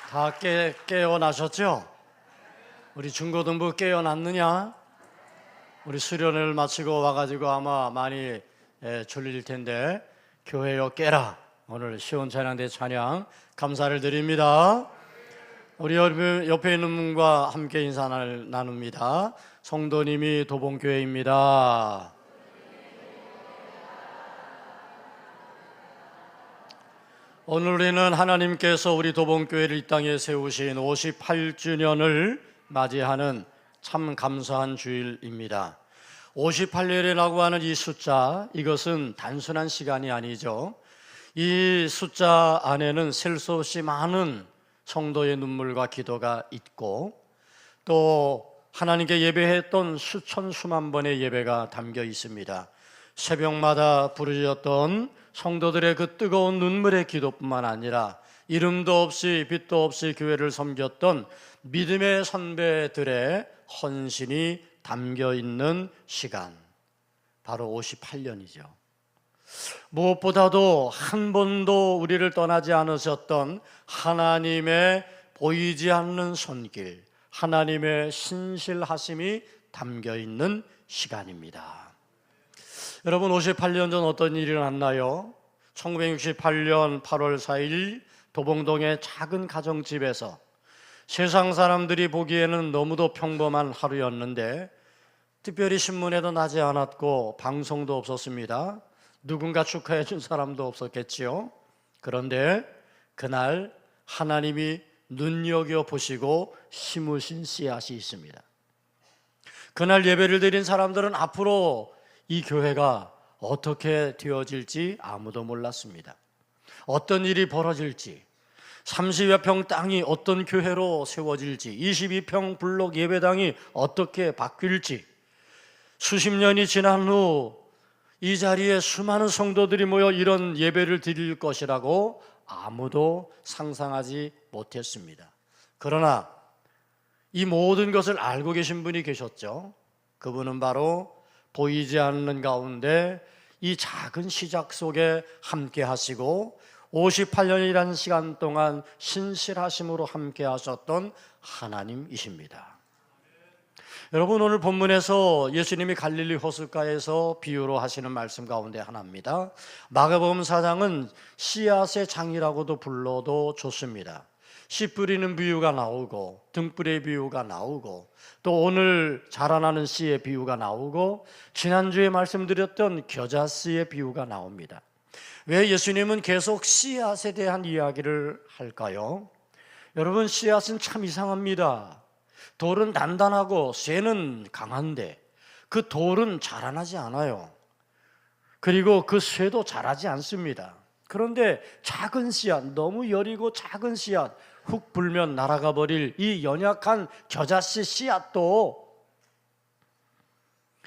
다 깨어나셨죠? 우리 중고등부 깨어났느냐? 우리 수련을 마치고 와가지고 아마 많이 졸릴 텐데 교회여 깨라. 오늘 시온 찬양대 찬양 감사를 드립니다. 우리 옆에 있는 분과 함께 인사를 나눕니다. 성도님이 도봉교회입니다. 오늘 우리는 하나님께서 우리 도봉교회를 이 땅에 세우신 58주년을 맞이하는 참 감사한 주일입니다. 58년이라고 하는 이 숫자, 이것은 단순한 시간이 아니죠. 이 숫자 안에는 셀 수 없이 많은 성도의 눈물과 기도가 있고, 또 하나님께 예배했던 수천 수만 번의 예배가 담겨 있습니다. 새벽마다 부르짖었던 성도들의 그 뜨거운 눈물의 기도뿐만 아니라 이름도 없이 빛도 없이 교회를 섬겼던 믿음의 선배들의 헌신이 담겨 있는 시간, 바로 58년이죠. 무엇보다도 한 번도 우리를 떠나지 않으셨던 하나님의 보이지 않는 손길, 하나님의 신실하심이 담겨 있는 시간입니다. 여러분, 58년 전 어떤 일이 일어났나요? 1968년 8월 4일 도봉동의 작은 가정집에서 세상 사람들이 보기에는 너무도 평범한 하루였는데, 특별히 신문에도 나지 않았고 방송도 없었습니다. 누군가 축하해 준 사람도 없었겠지요. 그런데 그날 하나님이 눈여겨보시고 심으신 씨앗이 있습니다. 그날 예배를 드린 사람들은 앞으로 이 교회가 어떻게 되어질지 아무도 몰랐습니다. 어떤 일이 벌어질지, 30여 평 땅이 어떤 교회로 세워질지, 22평 블록 예배당이 어떻게 바뀔지, 수십 년이 지난 후 이 자리에 수많은 성도들이 모여 이런 예배를 드릴 것이라고 아무도 상상하지 못했습니다. 그러나 이 모든 것을 알고 계신 분이 계셨죠. 그분은 바로 보이지 않는 가운데 이 작은 시작 속에 함께 하시고 58년이라는 시간 동안 신실하심으로 함께 하셨던 하나님이십니다. 여러분, 오늘 본문에서 예수님이 갈릴리 호숫가에서 비유로 하시는 말씀 가운데 하나입니다. 마가복음 4장은 씨앗의 장이라고도 불러도 좋습니다. 씨 뿌리는 비유가 나오고 등불의 비유가 나오고 또 오늘 자라나는 씨의 비유가 나오고 지난주에 말씀드렸던 겨자씨의 비유가 나옵니다. 왜 예수님은 계속 씨앗에 대한 이야기를 할까요? 여러분, 씨앗은 참 이상합니다. 돌은 단단하고 쇠는 강한데 그 돌은 자라나지 않아요. 그리고 그 쇠도 자라지 않습니다. 그런데 작은 씨앗, 너무 여리고 작은 씨앗, 훅 불면 날아가 버릴 이 연약한 겨자씨 씨앗도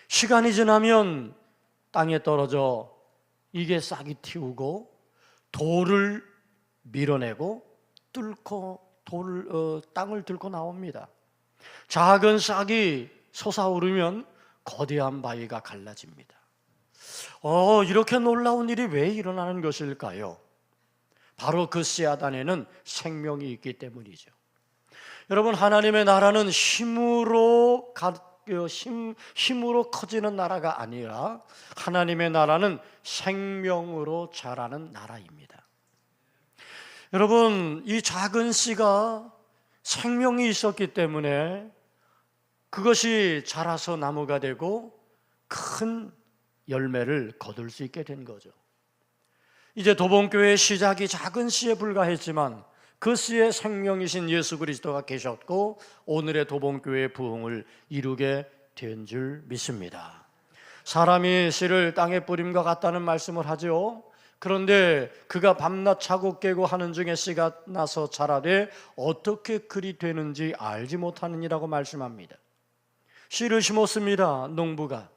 시간이 지나면 땅에 떨어져 이게 싹이 틔우고 돌을 밀어내고 땅을 뚫고 나옵니다. 작은 싹이 솟아오르면 거대한 바위가 갈라집니다. 이렇게 놀라운 일이 왜 일어나는 것일까요? 바로 그 씨앗 안에는 생명이 있기 때문이죠. 여러분, 하나님의 나라는 힘으로 커지는 나라가 아니라 하나님의 나라는 생명으로 자라는 나라입니다. 여러분, 이 작은 씨가 생명이 있었기 때문에 그것이 자라서 나무가 되고 큰 열매를 거둘 수 있게 된 거죠. 이제 도봉교회의 시작이 작은 씨에 불과했지만 그 씨의 생명이신 예수 그리스도가 계셨고 오늘의 도봉교회의 부흥을 이루게 된 줄 믿습니다. 사람이 씨를 땅에 뿌림과 같다는 말씀을 하죠. 그런데 그가 밤낮 자고 깨고 하는 중에 씨가 나서 자라되 어떻게 그리 되는지 알지 못하느니라고 말씀합니다. 씨를 심었습니다, 농부가.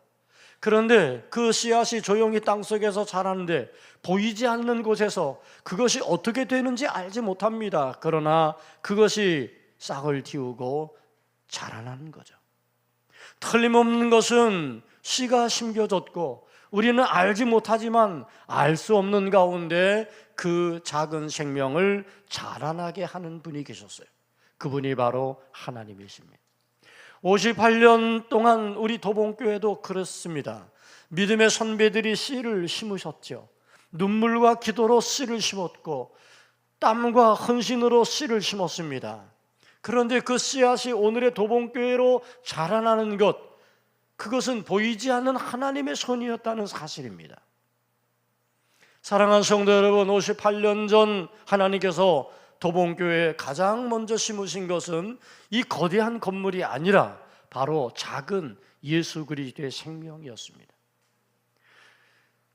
그런데 그 씨앗이 조용히 땅속에서 자라는데 보이지 않는 곳에서 그것이 어떻게 되는지 알지 못합니다. 그러나 그것이 싹을 틔우고 자라나는 거죠. 틀림없는 것은 씨가 심겨졌고 우리는 알지 못하지만 알 수 없는 가운데 그 작은 생명을 자라나게 하는 분이 계셨어요. 그분이 바로 하나님이십니다. 58년 동안 우리 도봉교회도 그렇습니다. 믿음의 선배들이 씨를 심으셨죠. 눈물과 기도로 씨를 심었고 땀과 헌신으로 씨를 심었습니다. 그런데 그 씨앗이 오늘의 도봉교회로 자라나는 것, 그것은 보이지 않는 하나님의 손이었다는 사실입니다. 사랑하는 성도 여러분, 58년 전 하나님께서 도봉교회에 가장 먼저 심으신 것은 이 거대한 건물이 아니라 바로 작은 예수 그리스도의 생명이었습니다.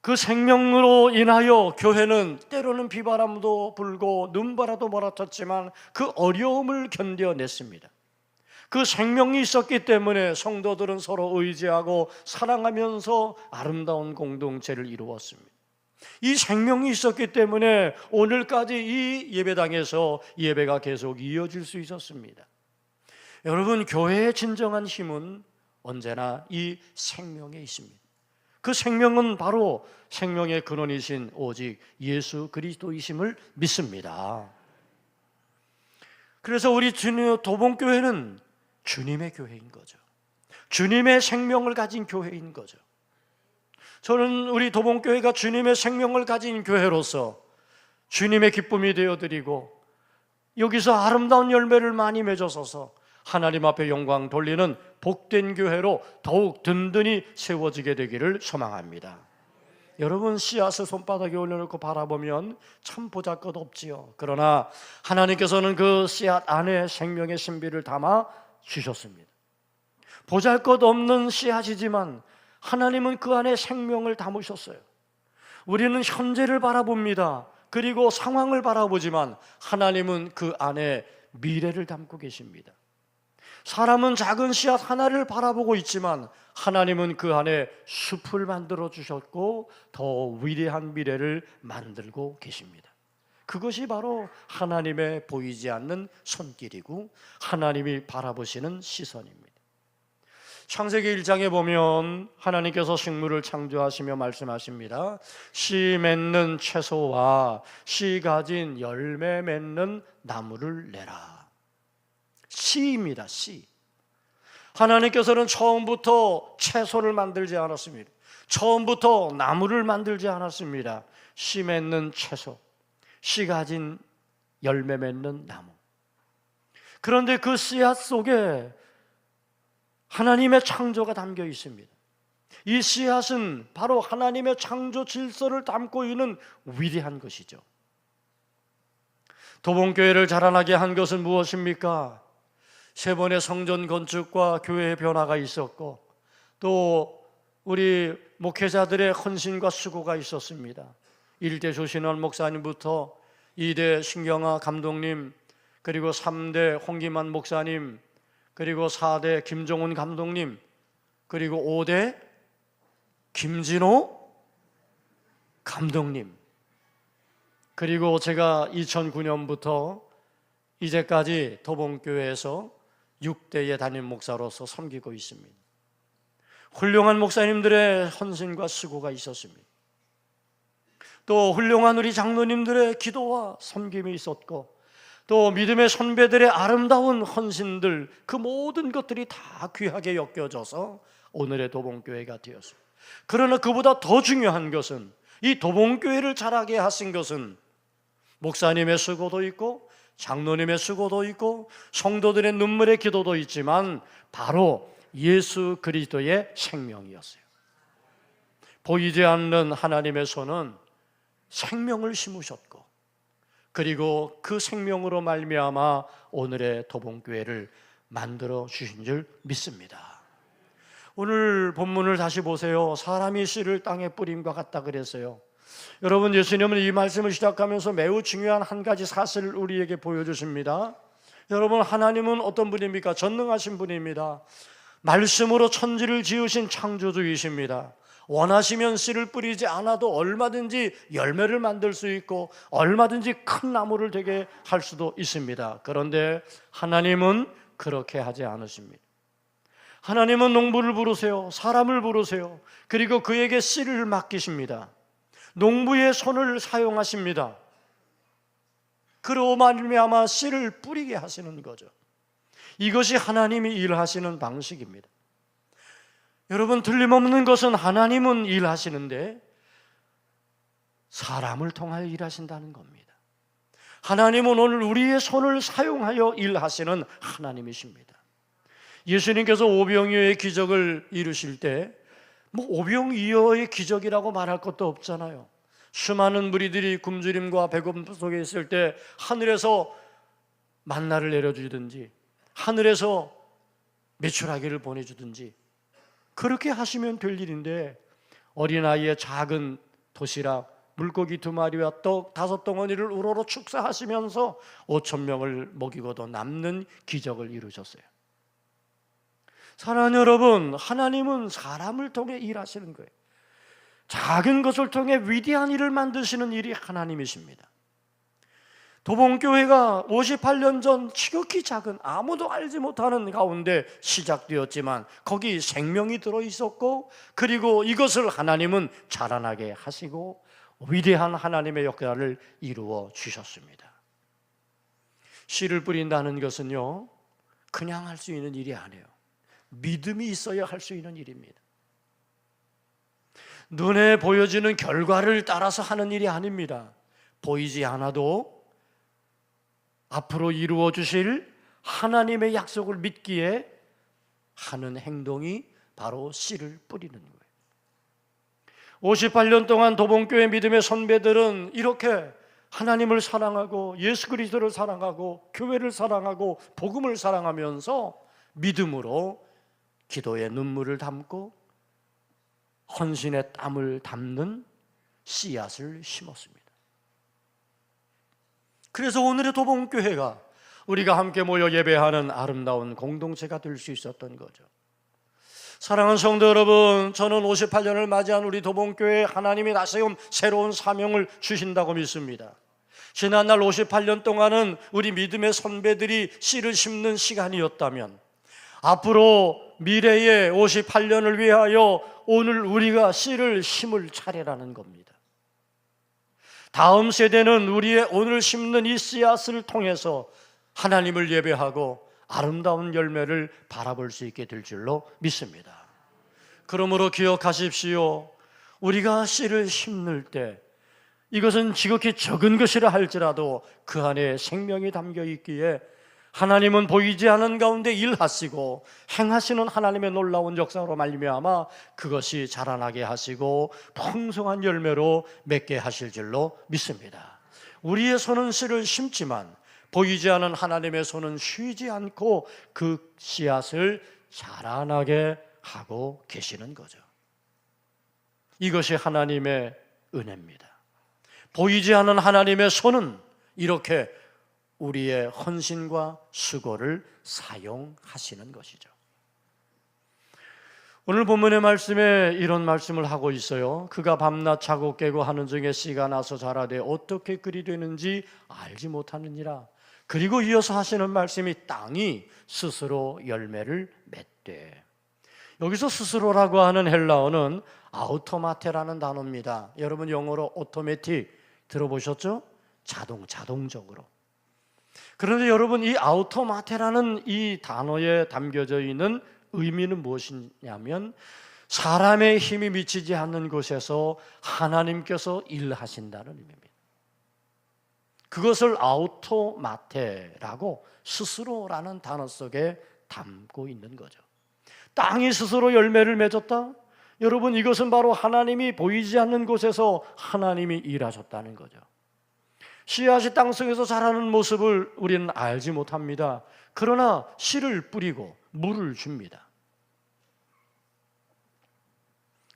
그 생명으로 인하여 교회는 때로는 비바람도 불고 눈바라도 몰아쳤지만 그 어려움을 견뎌냈습니다. 그 생명이 있었기 때문에 성도들은 서로 의지하고 사랑하면서 아름다운 공동체를 이루었습니다. 이 생명이 있었기 때문에 오늘까지 이 예배당에서 예배가 계속 이어질 수 있었습니다. 여러분, 교회의 진정한 힘은 언제나 이 생명에 있습니다. 그 생명은 바로 생명의 근원이신 오직 예수 그리스도이심을 믿습니다. 그래서 우리 도봉교회는 주님의 교회인 거죠. 주님의 생명을 가진 교회인 거죠. 저는 우리 도봉교회가 주님의 생명을 가진 교회로서 주님의 기쁨이 되어드리고 여기서 아름다운 열매를 많이 맺어서서 하나님 앞에 영광 돌리는 복된 교회로 더욱 든든히 세워지게 되기를 소망합니다. 여러분, 씨앗을 손바닥에 올려놓고 바라보면 참 보잘것없지요. 그러나 하나님께서는 그 씨앗 안에 생명의 신비를 담아 주셨습니다. 보잘것없는 씨앗이지만 하나님은 그 안에 생명을 담으셨어요. 우리는 현재를 바라봅니다. 그리고 상황을 바라보지만 하나님은 그 안에 미래를 담고 계십니다. 사람은 작은 씨앗 하나를 바라보고 있지만 하나님은 그 안에 숲을 만들어 주셨고 더 위대한 미래를 만들고 계십니다. 그것이 바로 하나님의 보이지 않는 손길이고 하나님이 바라보시는 시선입니다. 창세기 1장에 보면 하나님께서 식물을 창조하시며 말씀하십니다. 씨 맺는 채소와 씨 가진 열매 맺는 나무를 내라. 씨입니다. 씨. 하나님께서는 처음부터 채소를 만들지 않았습니다. 처음부터 나무를 만들지 않았습니다. 씨 맺는 채소, 씨 가진 열매 맺는 나무. 그런데 그 씨앗 속에 하나님의 창조가 담겨 있습니다. 이 씨앗은 바로 하나님의 창조 질서를 담고 있는 위대한 것이죠. 도봉교회를 자라나게 한 것은 무엇입니까? 세 번의 성전 건축과 교회의 변화가 있었고 또 우리 목회자들의 헌신과 수고가 있었습니다. 1대 조신원 목사님부터 2대 신경아 감독님, 그리고 3대 홍기만 목사님, 그리고 4대 김종훈 감독님, 그리고 5대 김진호 감독님, 그리고 제가 2009년부터 이제까지 도봉교회에서 6대의 담임 목사로서 섬기고 있습니다. 훌륭한 목사님들의 헌신과 수고가 있었습니다. 또 훌륭한 우리 장로님들의 기도와 섬김이 있었고 또 믿음의 선배들의 아름다운 헌신들, 그 모든 것들이 다 귀하게 엮여져서 오늘의 도봉교회가 되었습니다. 그러나 그보다 더 중요한 것은 이 도봉교회를 자라게 하신 것은 목사님의 수고도 있고 장로님의 수고도 있고 성도들의 눈물의 기도도 있지만 바로 예수 그리스도의 생명이었어요. 보이지 않는 하나님의 손은 생명을 심으셨고 그리고 그 생명으로 말미암아 오늘의 도봉교회를 만들어 주신 줄 믿습니다. 오늘 본문을 다시 보세요. 사람이 씨를 땅에 뿌림과 같다 그랬어요. 여러분, 예수님은 이 말씀을 시작하면서 매우 중요한 한 가지 사실을 우리에게 보여주십니다. 여러분, 하나님은 어떤 분입니까? 전능하신 분입니다. 말씀으로 천지를 지으신 창조주이십니다. 원하시면 씨를 뿌리지 않아도 얼마든지 열매를 만들 수 있고 얼마든지 큰 나무를 되게 할 수도 있습니다. 그런데 하나님은 그렇게 하지 않으십니다. 하나님은 농부를 부르세요. 사람을 부르세요. 그리고 그에게 씨를 맡기십니다. 농부의 손을 사용하십니다. 그로 말미암아 씨를 뿌리게 하시는 거죠. 이것이 하나님이 일하시는 방식입니다. 여러분, 틀림없는 것은 하나님은 일하시는데 사람을 통하여 일하신다는 겁니다. 하나님은 오늘 우리의 손을 사용하여 일하시는 하나님이십니다. 예수님께서 오병이어의 기적을 이루실 때 오병이어의 기적이라고 말할 것도 없잖아요. 수많은 무리들이 굶주림과 배고픔 속에 있을 때 하늘에서 만나를 내려주든지 하늘에서 메추라기를 보내주든지 그렇게 하시면 될 일인데, 어린아이의 작은 도시락 물고기 2마리와 떡 5덩어리를 우러러 축사하시면서 5,000명을 먹이고도 남는 기적을 이루셨어요. 사랑하는 여러분, 하나님은 사람을 통해 일하시는 거예요. 작은 것을 통해 위대한 일을 만드시는 일이 하나님이십니다. 도봉교회가 58년 전 지극히 작은 아무도 알지 못하는 가운데 시작되었지만 거기 생명이 들어있었고, 그리고 이것을 하나님은 자라나게 하시고 위대한 하나님의 역할을 이루어 주셨습니다. 씨를 뿌린다는 것은요, 그냥 할 수 있는 일이 아니에요. 믿음이 있어야 할 수 있는 일입니다. 눈에 보여지는 결과를 따라서 하는 일이 아닙니다. 보이지 않아도 앞으로 이루어 주실 하나님의 약속을 믿기에 하는 행동이 바로 씨를 뿌리는 거예요. 58년 동안 도봉교회 믿음의 선배들은 이렇게 하나님을 사랑하고 예수 그리스도를 사랑하고 교회를 사랑하고 복음을 사랑하면서 믿음으로 기도에 눈물을 담고 헌신의 땀을 담는 씨앗을 심었습니다. 그래서 오늘의 도봉교회가 우리가 함께 모여 예배하는 아름다운 공동체가 될 수 있었던 거죠. 사랑하는 성도 여러분, 저는 58년을 맞이한 우리 도봉교회에 하나님이 나세운 새로운 사명을 주신다고 믿습니다. 지난날 58년 동안은 우리 믿음의 선배들이 씨를 심는 시간이었다면, 앞으로 미래의 58년을 위하여 오늘 우리가 씨를 심을 차례라는 겁니다. 다음 세대는 우리의 오늘 심는 이 씨앗을 통해서 하나님을 예배하고 아름다운 열매를 바라볼 수 있게 될 줄로 믿습니다. 그러므로 기억하십시오. 우리가 씨를 심을 때 이것은 지극히 적은 것이라 할지라도 그 안에 생명이 담겨 있기에 하나님은 보이지 않는 가운데 일하시고 행하시는 하나님의 놀라운 역사로 말미암아 그것이 자라나게 하시고 풍성한 열매로 맺게 하실 줄로 믿습니다. 우리의 손은 씨를 심지만 보이지 않는 하나님의 손은 쉬지 않고 그 씨앗을 자라나게 하고 계시는 거죠. 이것이 하나님의 은혜입니다. 보이지 않는 하나님의 손은 이렇게 우리의 헌신과 수고를 사용하시는 것이죠. 오늘 본문의 말씀에 이런 말씀을 하고 있어요. 그가 밤낮 자고 깨고 하는 중에 씨가 나서 자라되 어떻게 그리 되는지 알지 못하느니라. 그리고 이어서 하시는 말씀이 땅이 스스로 열매를 맺되. 여기서 스스로라고 하는 헬라어는 아우토마테라는 단어입니다. 여러분 영어로 오토매틱 들어보셨죠? 자동적으로. 그런데 여러분, 이 아우토마테라는 이 단어에 담겨져 있는 의미는 무엇이냐면 사람의 힘이 미치지 않는 곳에서 하나님께서 일하신다는 의미입니다. 그것을 아우토마테라고 스스로라는 단어 속에 담고 있는 거죠. 땅이 스스로 열매를 맺었다? 여러분, 이것은 바로 하나님이 보이지 않는 곳에서 하나님이 일하셨다는 거죠. 씨앗이 땅속에서 자라는 모습을 우리는 알지 못합니다. 그러나 씨를 뿌리고 물을 줍니다.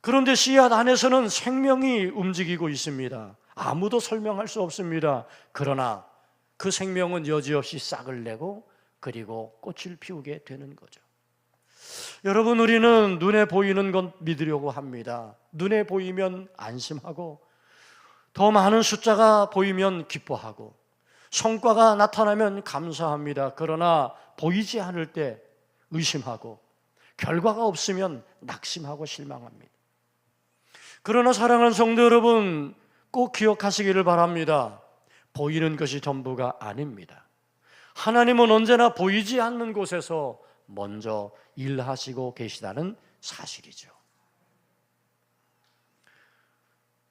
그런데 씨앗 안에서는 생명이 움직이고 있습니다. 아무도 설명할 수 없습니다. 그러나 그 생명은 여지없이 싹을 내고 그리고 꽃을 피우게 되는 거죠. 여러분, 우리는 눈에 보이는 것 믿으려고 합니다. 눈에 보이면 안심하고 더 많은 숫자가 보이면 기뻐하고 성과가 나타나면 감사합니다. 그러나 보이지 않을 때 의심하고 결과가 없으면 낙심하고 실망합니다. 그러나 사랑하는 성도 여러분, 꼭 기억하시기를 바랍니다. 보이는 것이 전부가 아닙니다. 하나님은 언제나 보이지 않는 곳에서 먼저 일하시고 계시다는 사실이죠.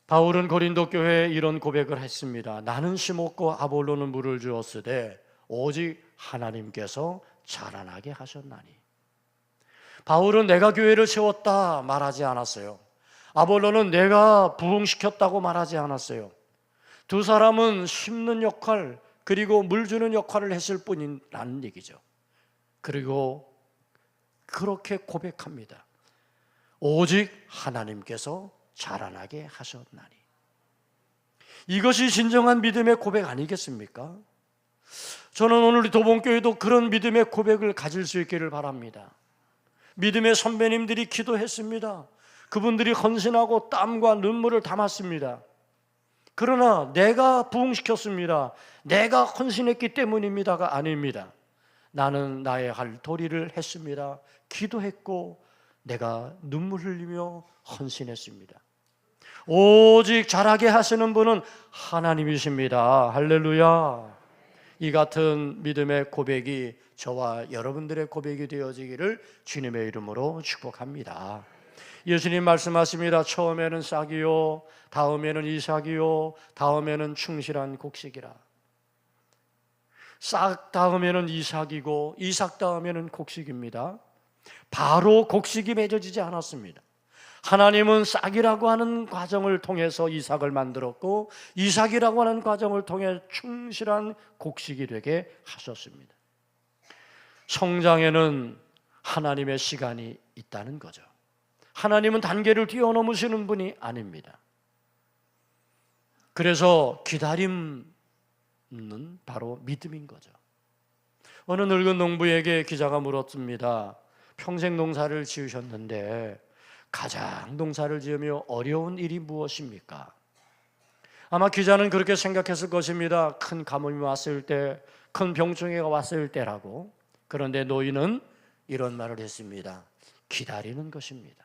바울은 고린도 교회에 이런 고백을 했습니다. 나는 심었고 아볼로는 물을 주었으되 오직 하나님께서 자라나게 하셨나니. 바울은 내가 교회를 세웠다 말하지 않았어요. 아볼로는 내가 부흥시켰다고 말하지 않았어요. 두 사람은 심는 역할 그리고 물 주는 역할을 했을 뿐이라는 얘기죠. 그리고 그렇게 고백합니다. 오직 하나님께서 자라나게 하셨나니. 이것이 진정한 믿음의 고백 아니겠습니까? 저는 오늘 도봉교회도 그런 믿음의 고백을 가질 수 있기를 바랍니다. 믿음의 선배님들이 기도했습니다. 그분들이 헌신하고 땀과 눈물을 담았습니다. 그러나 내가 부흥시켰습니다. 내가 헌신했기 때문입니다가 아닙니다. 나는 나의 할 도리를 했습니다. 기도했고 내가 눈물 흘리며 헌신했습니다. 오직 자라게 하시는 분은 하나님이십니다. 할렐루야. 이 같은 믿음의 고백이 저와 여러분들의 고백이 되어지기를 주님의 이름으로 축복합니다. 예수님 말씀하십니다. 처음에는 싹이요, 다음에는 이삭이요, 다음에는 충실한 곡식이라. 싹 다음에는 이삭이고 이삭 다음에는 곡식입니다. 바로 곡식이 맺어지지 않았습니다. 하나님은 싹이라고 하는 과정을 통해서 이삭을 만들었고 이삭이라고 하는 과정을 통해 충실한 곡식이 되게 하셨습니다. 성장에는 하나님의 시간이 있다는 거죠. 하나님은 단계를 뛰어넘으시는 분이 아닙니다. 그래서 기다림은 바로 믿음인 거죠. 어느 늙은 농부에게 기자가 물었습니다. 평생 농사를 지으셨는데 가장 농사를 지으며 어려운 일이 무엇입니까? 아마 기자는 그렇게 생각했을 것입니다. 큰 가뭄이 왔을 때, 큰 병충해가 왔을 때라고. 그런데 노인은 이런 말을 했습니다. 기다리는 것입니다.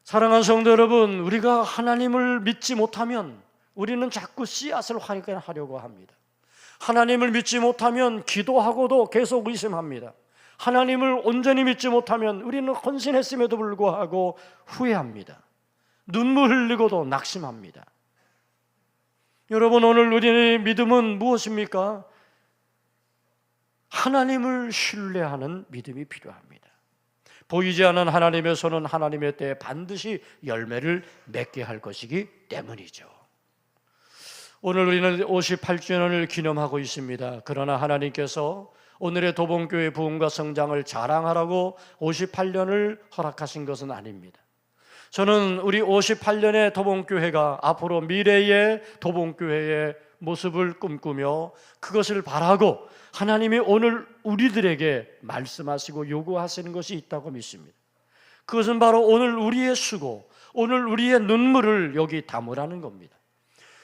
사랑하는 성도 여러분, 우리가 하나님을 믿지 못하면 우리는 자꾸 씨앗을 발견하려고 합니다. 하나님을 믿지 못하면 기도하고도 계속 의심합니다. 하나님을 온전히 믿지 못하면 우리는 헌신했음에도 불구하고 후회합니다. 눈물 흘리고도 낙심합니다. 여러분, 오늘 우리의 믿음은 무엇입니까? 하나님을 신뢰하는 믿음이 필요합니다. 보이지 않는 하나님의 손은 하나님의 때에 반드시 열매를 맺게 할 것이기 때문이죠. 오늘 우리는 58주년을 기념하고 있습니다. 그러나 하나님께서 오늘의 도봉교회 부흥과 성장을 자랑하라고 58년을 허락하신 것은 아닙니다. 저는 우리 58년의 도봉교회가 앞으로 미래의 도봉교회의 모습을 꿈꾸며 그것을 바라고 하나님이 오늘 우리들에게 말씀하시고 요구하시는 것이 있다고 믿습니다. 그것은 바로 오늘 우리의 수고, 오늘 우리의 눈물을 여기 담으라는 겁니다.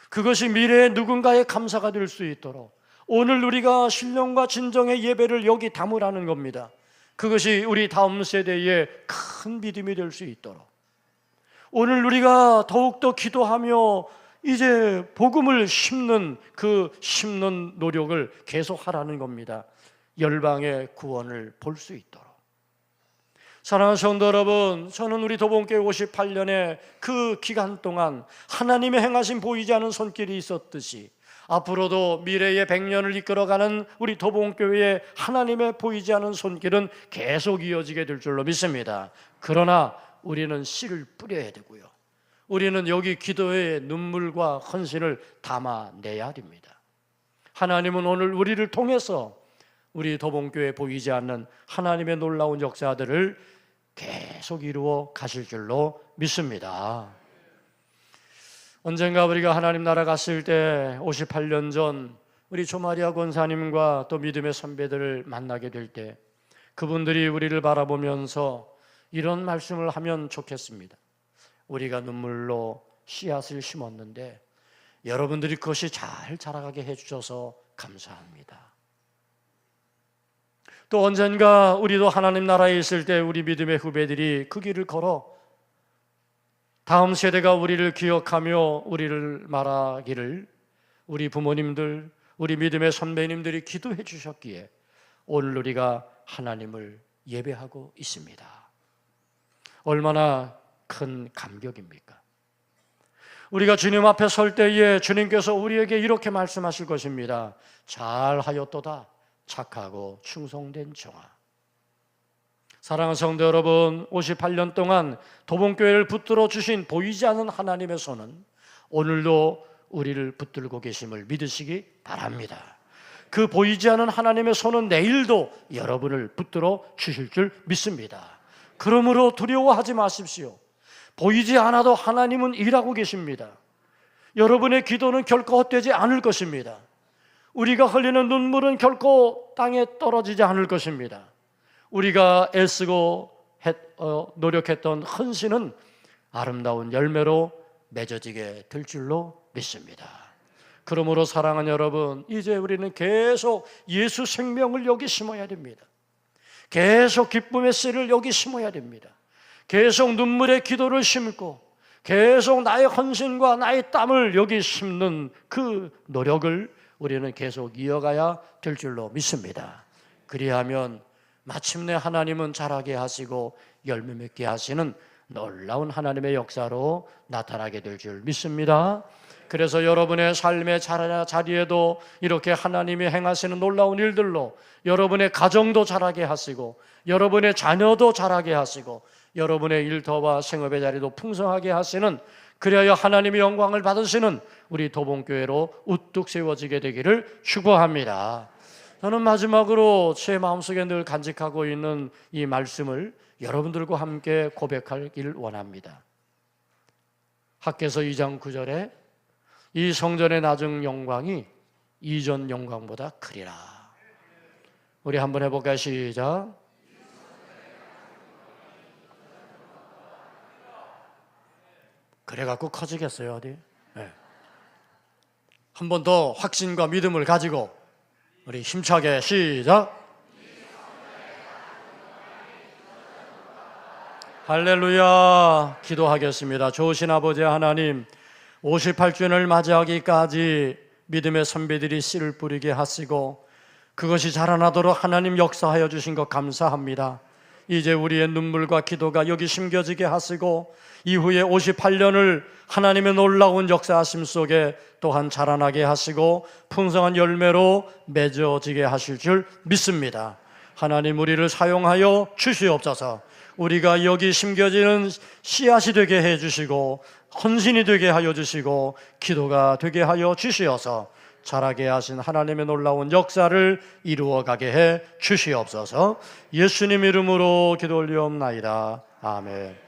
그것이 미래의 누군가의 감사가 될 수 있도록 오늘 우리가 신령과 진정의 예배를 여기 담으라는 겁니다. 그것이 우리 다음 세대의 큰 믿음이 될 수 있도록 오늘 우리가 더욱더 기도하며 이제 복음을 심는 노력을 계속하라는 겁니다. 열방의 구원을 볼 수 있도록. 사랑하는 성도 여러분, 저는 우리 도봉교회 58년의 그 기간 동안 하나님의 행하신 보이지 않은 손길이 있었듯이 앞으로도 미래의 100년을 이끌어가는 우리 도봉교회의 하나님의 보이지 않은 손길은 계속 이어지게 될 줄로 믿습니다. 그러나 우리는 씨를 뿌려야 되고요. 우리는 여기 기도의 눈물과 헌신을 담아내야 됩니다. 하나님은 오늘 우리를 통해서 우리 도봉교회에 보이지 않는 하나님의 놀라운 역사들을 계속 이루어 가실 줄로 믿습니다. 언젠가 우리가 하나님 나라 갔을 때 58년 전 우리 조마리아 권사님과 또 믿음의 선배들을 만나게 될 때 그분들이 우리를 바라보면서 이런 말씀을 하면 좋겠습니다. 우리가 눈물로 씨앗을 심었는데 여러분들이 그것이 잘 자라가게 해주셔서 감사합니다. 또 언젠가 우리도 하나님 나라에 있을 때 우리 믿음의 후배들이 그 길을 걸어 다음 세대가 우리를 기억하며 우리를 말하기를 우리 부모님들, 우리 믿음의 선배님들이 기도해 주셨기에 오늘 우리가 하나님을 예배하고 있습니다. 얼마나 큰 감격입니까? 우리가 주님 앞에 설 때에 주님께서 우리에게 이렇게 말씀하실 것입니다. 잘하였도다 착하고 충성된 종아. 사랑하는 성도 여러분, 58년 동안 도봉교회를 붙들어 주신 보이지 않는 하나님의 손은 오늘도 우리를 붙들고 계심을 믿으시기 바랍니다. 그 보이지 않는 하나님의 손은 내일도 여러분을 붙들어 주실 줄 믿습니다. 그러므로 두려워하지 마십시오. 보이지 않아도 하나님은 일하고 계십니다. 여러분의 기도는 결코 헛되지 않을 것입니다. 우리가 흘리는 눈물은 결코 땅에 떨어지지 않을 것입니다. 우리가 애쓰고 노력했던 헌신은 아름다운 열매로 맺어지게 될 줄로 믿습니다. 그러므로 사랑하는 여러분, 이제 우리는 계속 예수 생명을 여기 심어야 됩니다. 계속 기쁨의 씨를 여기 심어야 됩니다. 계속 눈물의 기도를 심고 계속 나의 헌신과 나의 땀을 여기 심는 그 노력을 우리는 계속 이어가야 될 줄로 믿습니다. 그리하면 마침내 하나님은 자라게 하시고 열매 맺게 하시는 놀라운 하나님의 역사로 나타나게 될 줄 믿습니다. 그래서 여러분의 삶의 자리에도 이렇게 하나님이 행하시는 놀라운 일들로 여러분의 가정도 자라게 하시고 여러분의 자녀도 자라게 하시고 여러분의 일터와 생업의 자리도 풍성하게 하시는, 그리하여 하나님의 영광을 받으시는 우리 도봉교회로 우뚝 세워지게 되기를 축복합니다. 저는 마지막으로 제 마음속에 늘 간직하고 있는 이 말씀을 여러분들과 함께 고백하기를 원합니다. 학개서 2장 9절에 이 성전의 낮은 영광이 이전 영광보다 크리라. 우리 한번 해볼까요? 시작. 그래갖고 커지겠어요 어디? 네. 한 번 더 확신과 믿음을 가지고 우리 힘차게 시작. 할렐루야. 기도하겠습니다. 좋으신 아버지 하나님, 58주년을 맞이하기까지 믿음의 선배들이 씨를 뿌리게 하시고 그것이 자라나도록 하나님 역사하여 주신 것 감사합니다. 이제 우리의 눈물과 기도가 여기 심겨지게 하시고 이후에 58년을 하나님의 놀라운 역사하심 속에 또한 자라나게 하시고 풍성한 열매로 맺어지게 하실 줄 믿습니다. 하나님, 우리를 사용하여 주시옵소서. 우리가 여기 심겨지는 씨앗이 되게 해주시고 헌신이 되게 하여 주시고 기도가 되게 하여 주시어서 자라게 하신 하나님의 놀라운 역사를 이루어가게 해 주시옵소서. 예수님 이름으로 기도 올리옵나이다. 아멘.